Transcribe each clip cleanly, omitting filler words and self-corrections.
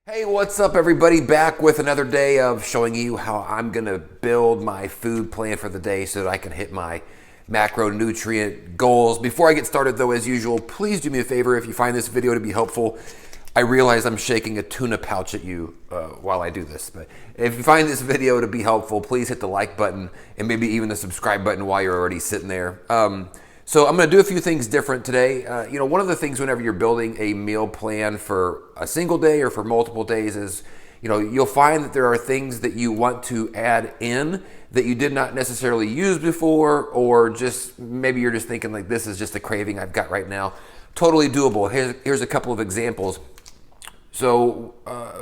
Hey, what's up everybody? Back with another day of showing you how I'm gonna build my food plan for the day so that I can hit my macronutrient goals. Before I get started though, as usual, please do me a favor if you find this video to be helpful. I realize I'm shaking a tuna pouch at you while I do this, but if you find this video to be helpful, please hit the like button and maybe even the subscribe button while you're already sitting there. So I'm going to do a few things different today. One of the things whenever you're building a meal plan for a single day or for multiple days is, you'll find that there are things that you want to add in that you did not necessarily use before, or just maybe you're just thinking like, this is just a craving I've got right now. Totally doable. Here's a couple of examples. So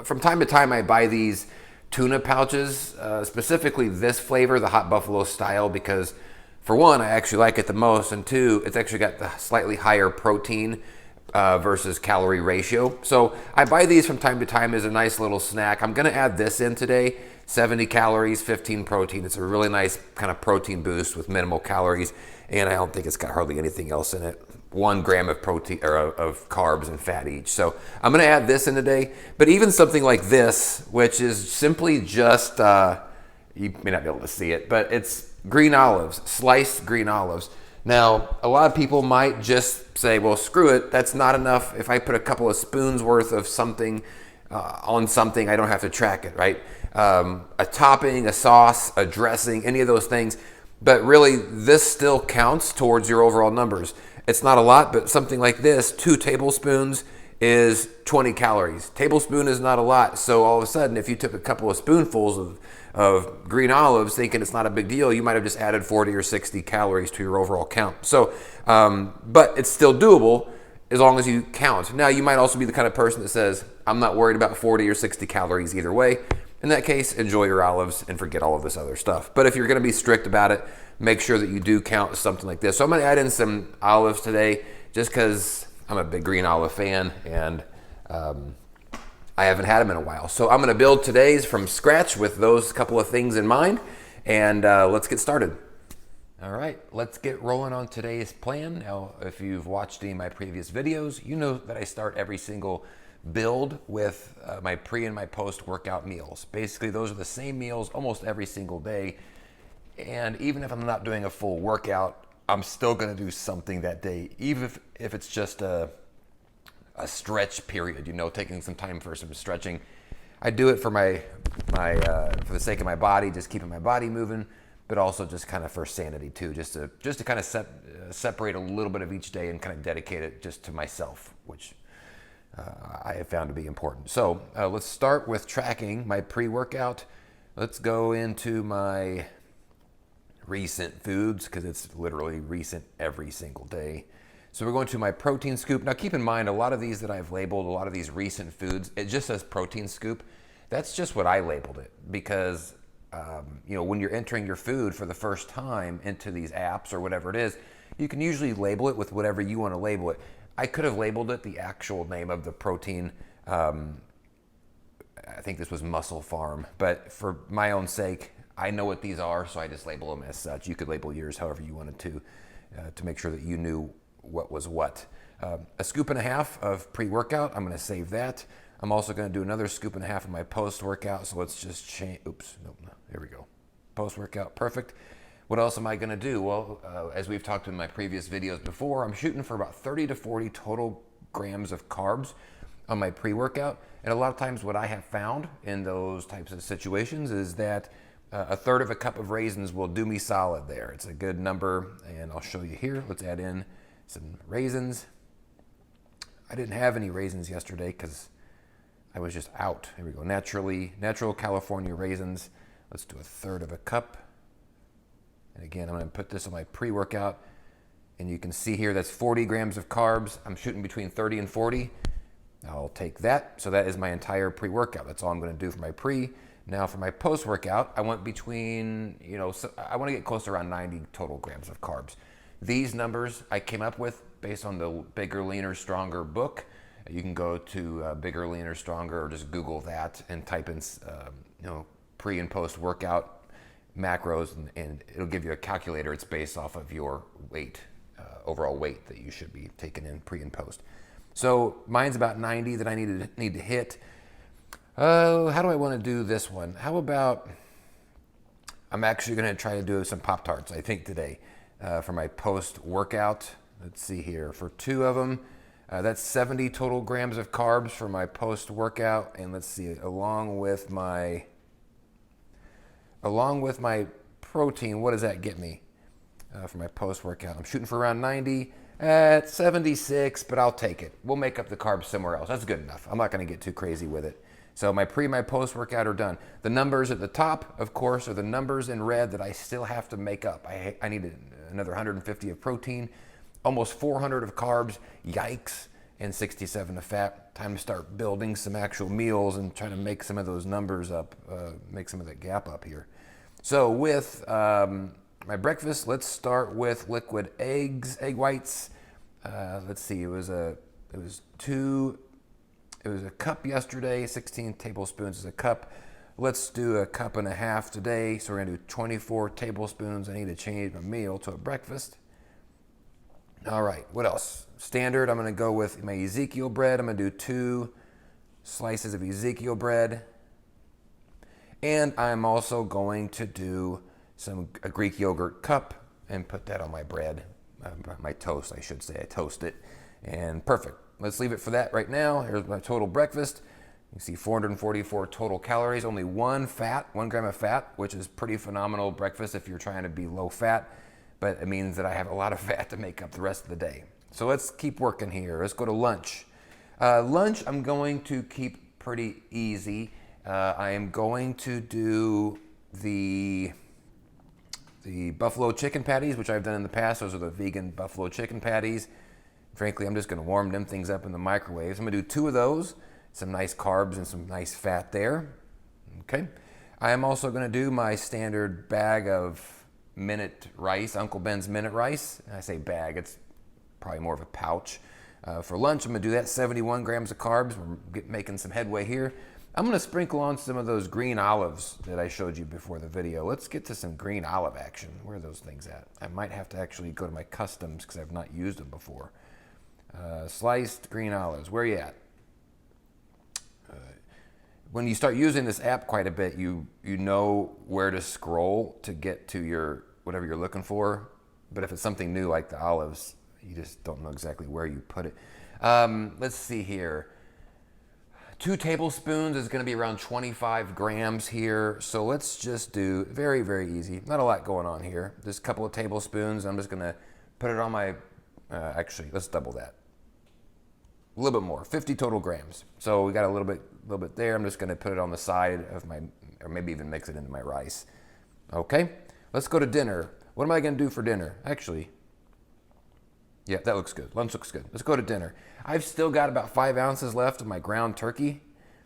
from time to time, I buy these tuna pouches, specifically this flavor, the Hot Buffalo style, because for one, I actually like it the most, and two, it's actually got the slightly higher protein versus calorie ratio. So I buy these from time to time as a nice little snack. I'm gonna add this in today, 70 calories, 15 protein. It's a really nice kind of protein boost with minimal calories, and I don't think it's got hardly anything else in it. 1 gram of protein or of carbs and fat each. So I'm gonna add this in today, but even something like this, which is simply just, you may not be able to see it, but it's green olives, sliced green olives. Now, a lot of people might just say, well, screw it, that's not enough. If I put a couple of spoons worth of something on something, I don't have to track it, right? A topping, a sauce, a dressing, any of those things. But really, this still counts towards your overall numbers. It's not a lot, but something like this, 2 tablespoons is 20 calories. Tablespoon is not a lot, so all of a sudden, if you took a couple of spoonfuls of green olives thinking it's not a big deal, you might have just added 40 or 60 calories to your overall count. So, but it's still doable as long as you count. Now, you might also be the kind of person that says, I'm not worried about 40 or 60 calories either way. In that case, enjoy your olives and forget all of this other stuff. But if you're gonna be strict about it, make sure that you do count something like this. So I'm gonna add in some olives today just because I'm a big green olive fan, and I haven't had them in a while. So I'm gonna build today's from scratch with those couple of things in mind, and let's get started. All right, let's get rolling on today's plan. Now, if you've watched any of my previous videos, you know that I start every single build with my pre and my post workout meals. Basically, those are the same meals almost every single day. And even if I'm not doing a full workout, I'm still gonna do something that day, even if it's just a stretch period, taking some time for some stretching. I do it for for the sake of my body, just keeping my body moving, but also just kind of for sanity too, just to kind of separate a little bit of each day and kind of dedicate it just to myself, which I have found to be important. So let's start with tracking my pre-workout. Let's go into my recent foods, because it's literally recent every single day. So we're going to my protein scoop. Now keep in mind, a lot of these that I've labeled, a lot of these recent foods, it just says protein scoop. That's just what I labeled it, because when you're entering your food for the first time into these apps or whatever it is, you can usually label it with whatever you want to label it. I could have labeled it the actual name of the protein. I think this was Muscle Farm, but for my own sake, I know what these are, so I just label them as such. You could label yours however you wanted to make sure that you knew what was what. A scoop and a half of pre-workout, I'm gonna save that. I'm also gonna do another scoop and a half of my post-workout, so let's just change, oops, nope, no, there we go. Post-workout, perfect. What else am I gonna do? Well, as we've talked in my previous videos before, I'm shooting for about 30 to 40 total grams of carbs on my pre-workout. And a lot of times what I have found in those types of situations is that a third of a cup of raisins will do me solid there. It's a good number, and I'll show you here. Let's add in some raisins. I didn't have any raisins yesterday because I was just out. Here we go, natural California raisins. Let's do a third of a cup. And again, I'm gonna put this on my pre-workout, and you can see here that's 40 grams of carbs. I'm shooting between 30 and 40. I'll take that. So that is my entire pre-workout. That's all I'm gonna do for my pre. Now for my post-workout, I want between, I want to get close to around 90 total grams of carbs. These numbers I came up with based on the Bigger, Leaner, Stronger book. You can go to Bigger, Leaner, Stronger, or just Google that and type in, pre and post-workout macros, and it'll give you a calculator. It's based off of your weight, overall weight that you should be taking in pre and post. So mine's about 90 that I need to hit. Oh, how do I want to do this one? How about, I'm actually going to try to do some Pop-Tarts, I think, today for my post-workout. Let's see here. For 2 of them, that's 70 total grams of carbs for my post-workout. And let's see, along with my protein, what does that get me for my post-workout? I'm shooting for around 90 at 76, but I'll take it. We'll make up the carbs somewhere else. That's good enough. I'm not going to get too crazy with it. So my post-workout are done. The numbers at the top, of course, are the numbers in red that I still have to make up. I need another 150 of protein, almost 400 of carbs, yikes, and 67 of fat. Time to start building some actual meals and trying to make some of those numbers up, make some of that gap up here. So with my breakfast, let's start with liquid egg whites. Let's see, it was a cup yesterday, 16 tablespoons is a cup. Let's do a cup and a half today. So we're gonna do 24 tablespoons. I need to change my meal to a breakfast. All right, what else? Standard, I'm gonna go with my Ezekiel bread. I'm gonna do 2 slices of Ezekiel bread. And I'm also going to do a Greek yogurt cup and put that on my bread, my toast, I should say. I toast it, and perfect. Let's leave it for that right now. Here's my total breakfast. You see 444 total calories, only 1 gram of fat, which is pretty phenomenal breakfast if you're trying to be low fat, but it means that I have a lot of fat to make up the rest of the day. So let's keep working here. Let's go to lunch. Lunch I'm going to keep pretty easy. I am going to do the buffalo chicken patties, which I've done in the past. Those are the vegan buffalo chicken patties. Frankly, I'm just going to warm them things up in the microwave. So I'm going to do 2 of those. Some nice carbs and some nice fat there. Okay. I am also going to do my standard bag of minute rice, Uncle Ben's minute rice. And I say bag, it's probably more of a pouch. For lunch, I'm going to do that, 71 grams of carbs. We're making some headway here. I'm going to sprinkle on some of those green olives that I showed you before the video. Let's get to some green olive action. Where are those things at? I might have to actually go to my customs because I've not used them before. Sliced green olives, where are you at? When you start using this app quite a bit, you know where to scroll to get to your whatever you're looking for. But if it's something new like the olives, you just don't know exactly where you put it. Let's see here. 2 tablespoons is going to be around 25 grams here. So let's just do very, very easy. Not a lot going on here. Just a couple of tablespoons. I'm just going to put it on my, actually, let's double that. A little bit more, 50 total grams. So we got a little bit there. I'm just going to put it on the side of my, or maybe even mix it into my rice. Okay, let's go to dinner. What am I going to do for dinner? Actually, yeah, that looks good. Lunch looks good. Let's go to dinner. I've still got about 5 ounces left of my ground turkey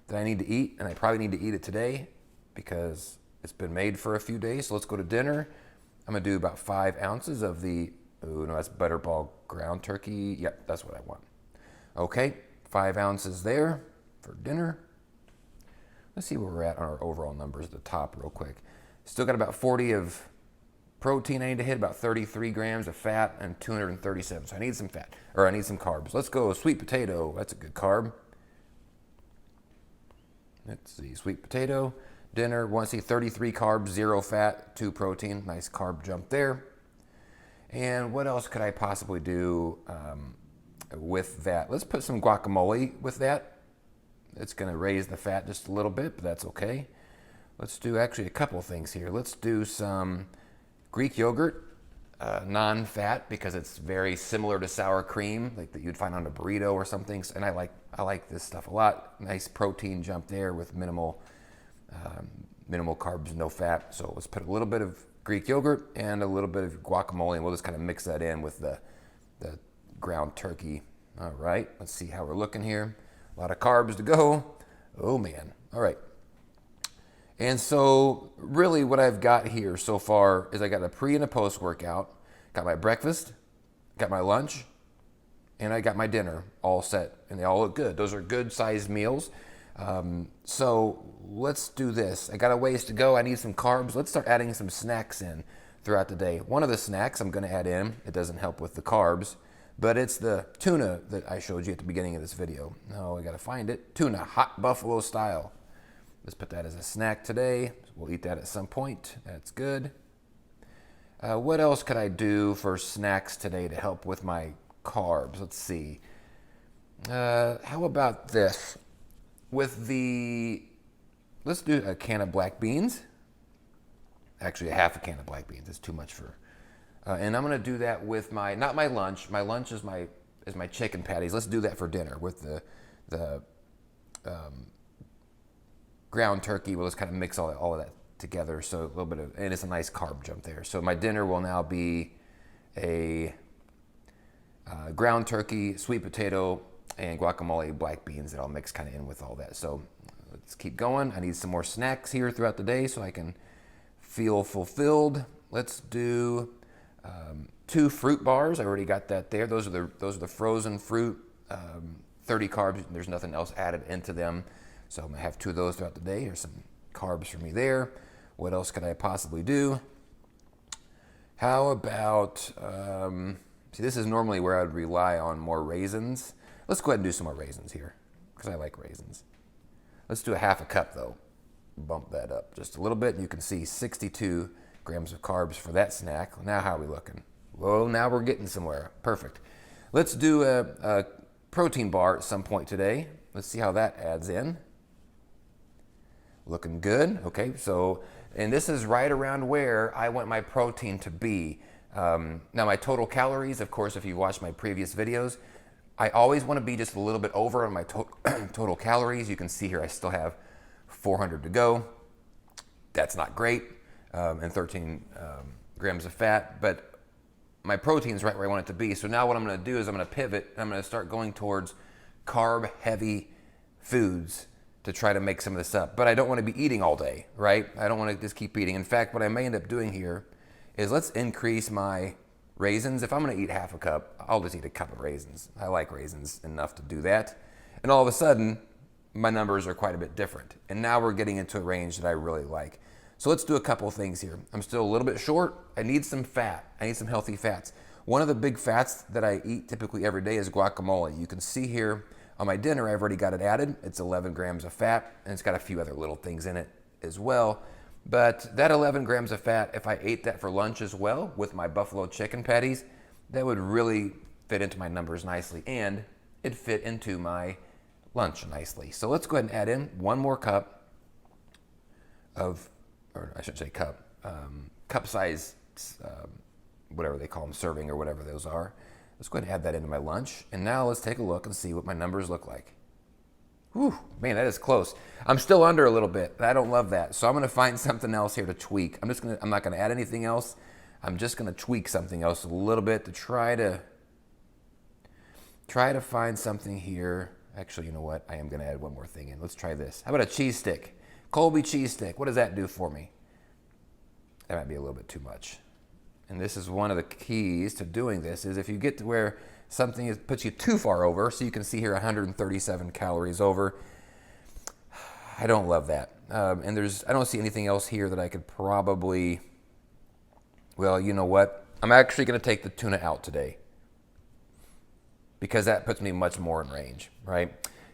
that I need to eat, and I probably need to eat it today because it's been made for a few days. So let's go to dinner. I'm going to do about 5 ounces of the, oh no, that's Butterball ground turkey. Yep, that's what I want. Okay, 5 ounces there for dinner. Let's see where we're at on our overall numbers at the top real quick. Still got about 40 of protein I need to hit, about 33 grams of fat, and 237. So I need some fat, or I need some carbs. Let's go sweet potato. That's a good carb. Let's see, sweet potato. Dinner, want to see 33 carbs, 0 fat, 2 protein. Nice carb jump there. And what else could I possibly do with that? Let's put some guacamole with that. It's going to raise the fat just a little bit, but that's okay. Let's do actually a couple things here. Let's do some Greek yogurt, non-fat, because it's very similar to sour cream, like that you'd find on a burrito or something. And I like this stuff a lot. Nice protein jump there with minimal carbs, no fat. So let's put a little bit of Greek yogurt and a little bit of guacamole, and we'll just kind of mix that in with the ground turkey. All right, let's see how we're looking here. A lot of carbs to go. Oh man. All right. And so really what I've got here so far is I got a pre and a post workout, got my breakfast, got my lunch, and I got my dinner all set, and they all look good. Those are good sized meals. So let's do this. I got a ways to go. I need some carbs. Let's start adding some snacks in throughout the day. One of the snacks I'm going to add in, it doesn't help with the carbs, but it's the tuna that I showed you at the beginning of this video. No, I got to find it. Tuna, hot buffalo style. Let's put that as a snack today. We'll eat that at some point. That's good. What else could I do for snacks today to help with my carbs? Let's see. How about this? Let's do a can of black beans. Actually, a half a can of black beans. It's too much for. And I'm gonna do that with not my lunch. My lunch is my chicken patties. Let's do that for dinner with the ground turkey. We'll just kind of mix all of that together. So a little bit of, and it's a nice carb jump there. So my dinner will now be a ground turkey, sweet potato, and guacamole, black beans that I'll mix kind of in with all that. So let's keep going. I need some more snacks here throughout the day so I can feel fulfilled. Let's do 2 fruit bars. I already got that there. Those are the frozen fruit, 30 carbs. There's nothing else added into them. So I'm gonna have 2 of those throughout the day. Here's some carbs for me there. What else could I possibly do? How about, see, this is normally where I would rely on more raisins. Let's go ahead and do some more raisins here because I like raisins. Let's do a half a cup though. Bump that up just a little bit and you can see 62 grams of carbs for that snack. Now how are we looking? Well, now we're getting somewhere. Perfect. Let's do a protein bar at some point today. Let's see how that adds in. Looking good. Okay, so, and this is right around where I want my protein to be. Now my total calories, of course, if you watched my previous videos, I always want to be just a little bit over on my total calories. You can see here I still have 400 to go. That's not great, and 13 grams of fat, but my protein's right where I want it to be. So now what I'm going to do is I'm going to pivot and I'm going to start going towards carb-heavy foods to try to make some of this up. But I don't want to be eating all day, right? I don't want to just keep eating. In fact, what I may end up doing here is let's increase my raisins. If I'm going to eat half a cup, I'll just eat a cup of raisins. I like raisins enough to do that. And all of a sudden, my numbers are quite a bit different. And now we're getting into a range that I really like. So let's do a couple of things here. I'm still a little bit short. I need some fat. I need some healthy fats. One of the big fats that I eat typically every day is guacamole. You can see here on my dinner, I've already got it added. It's 11 grams of fat, and it's got a few other little things in it as well. But that 11 grams of fat, if I ate that for lunch as well with my buffalo chicken patties, that would really fit into my numbers nicely, and it'd fit into my lunch nicely. So let's go ahead and add in 1 more cup of, or I shouldn't say cup, cup size, whatever they call them, serving or whatever those are. Let's go ahead and add that into my lunch. And now let's take a look and see what my numbers look like. Whew, man, that is close. I'm still under a little bit. I don't love that. So I'm gonna find something else here to tweak. I'm not gonna add anything else. I'm just gonna tweak something else a little bit to try to find something here. Actually, you know what? I am gonna add one more thing in. Let's try this. How about a cheese stick? Colby cheese stick. What does that do for me? That might be a little bit too much. And this is one of the keys to doing this is if you get to where something puts you too far over, so you can see here 137 calories over. I don't love that. And I don't see anything else here that I could probably, well, you know what? I'm actually gonna take the tuna out today because that puts me much more in range, right?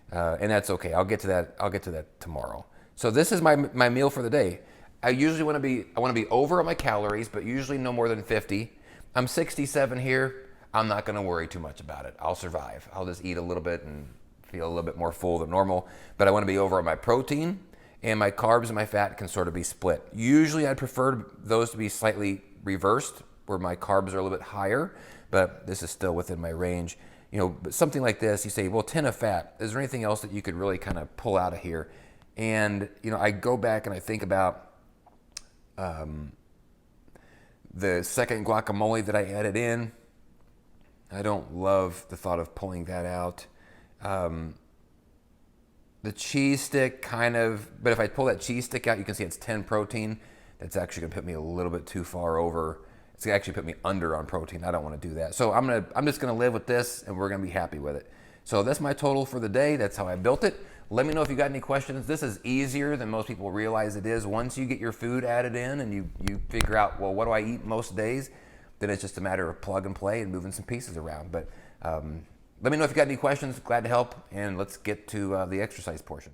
And that's okay. I'll get to that tomorrow. So this is my meal for the day. I usually want to be over on my calories, but usually no more than 50. I'm 67 here. I'm not going to worry too much about it. I'll survive. I'll just eat a little bit and feel a little bit more full than normal. But I want to be over on my protein, and my carbs and my fat can sort of be split. Usually I'd prefer those to be slightly reversed, where my carbs are a little bit higher, but this is still within my range. You know, but something like this, you say, well, 10 of fat. Is there anything else that you could really kind of pull out of here? And, you know, I go back and I think about the second guacamole that I added in. I don't love the thought of pulling that out. The cheese stick kind of, but if I pull that cheese stick out, you can see it's 10 protein. That's actually gonna put me a little bit too far over. It's gonna actually put me under on protein. I don't wanna do that. So I'm just gonna live with this and we're gonna be happy with it. So that's my total for the day. That's how I built it. Let me know if you got any questions. This is easier than most people realize it is. Once you get your food added in and you figure out, well, what do I eat most days? Then it's just a matter of plug and play and moving some pieces around. But let me know if you got any questions. Glad to help. And let's get to the exercise portion.